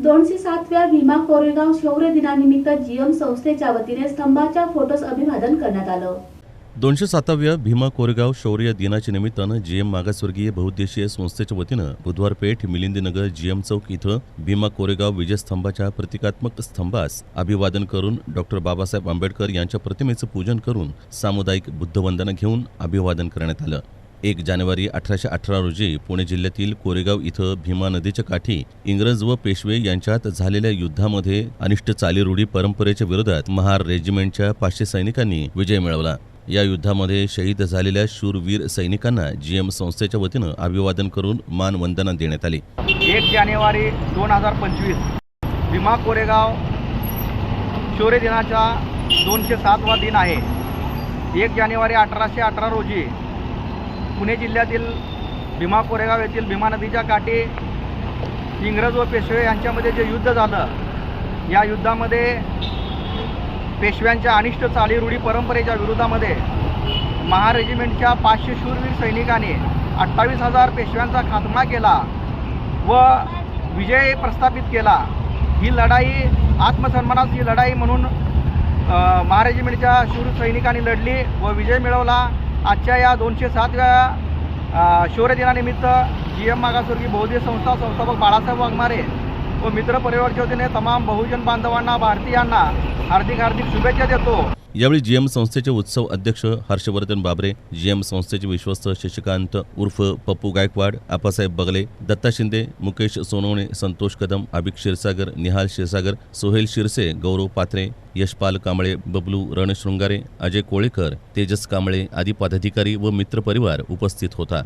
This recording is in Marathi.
207व्या भीमा कोरेगाव शौर्य दिनानिमित्त जीएम संस्थेच्या वतीने स्तंभाच्या फोटोस अभिवादन करण्यात आलं। 207व्या भीमा कोरेगाव शौर्य दिनाच्या निमित्तानं जीएम मागासवर्गीय बहुउद्देशीय संस्थेच्या वतीनं बुधवार पेठ मिलिंदनगर जीएम चौक इथं भीमा कोरेगाव विजयस्तंभाच्या प्रतिकात्मक स्तंभास अभिवादन करून डॉक्टर बाबासाहेब आंबेडकर यांच्या प्रतिमेचं पूजन करून सामुदायिक बुद्धवंदना घेऊन अभिवादन करण्यात आलं। 1 जानेवारी 1818 रोजी पुणे जिल्ह्यातील कोरेगाव इथं भीमा नदीच्या काठी इंग्रज व पेशवे यांच्यात झालेल्या युद्धामध्ये अनिष्ट चालीरूढी परंपरेच्या विरोधात महार रेजिमेंटच्या 500 सैनिकांनी विजय मिळवला। या युद्धामध्ये शहीद झालेल्या शूरवीर सैनिकांना जीएम संस्थेच्या वतीनं अभिवादन करून मानवंदना देण्यात आली। 1 जानेवारी 2025 भीमा कोरेगाव शौर्य दिनाचा 207वा दिन आहे। 1 जानेवारी 1818 रोजी पुणे जिल्ह्यातील भीमा कोरेगाव येथील भीमा नदीच्या काठी इंग्रज व पेशवे यांच्यामध्ये जे युद्ध झालं, या युद्धामध्ये पेशव्यांच्या अनिष्ट चालीरूढी परंपरेच्या विरोधामध्ये महार रेजिमेंटच्या 500 शूरवीर सैनिकांनी 28,000 पेशव्यांचा खात्मा केला व विजय प्रस्थापित केला। ही लढाई आत्मसन्मानाची लढाई म्हणून महार रेजिमेंटच्या शूर सैनिकांनी लढली व विजय मिळवला। आजच्या या 207व्या शौर्य दिनानिमित्त जीएम मागासवर्गीय बहुउद्देशीय संस्था संस्थापक बाळासाहेब वाघमारे व मित्र परिवारच्या वतीने तमाम बहुजन बांधवांना भारतीयांना हार्दिक शुभेच्छा देतो। यावेळी जीएम संस्थेचे उत्सव अध्यक्ष हर्षवर्धन बाबरे, जीएम संस्थेचे विश्वस्त शशिकांत उर्फ पप्पू गायकवाड, आप्पासाहेब बगले, दत्ता शिंदे, मुकेश सोनवणे, संतोष कदम, अभिक क्षीरसागर, निहाल क्षीरसागर, सोहेल शिरसे, गौरव पात्रे, यशपाल कांबळे, बबलू रणशृंगारे, अजय कोळेकर, तेजस कांबळे आदी पदाधिकारी व मित्र परिवार उपस्थित होता।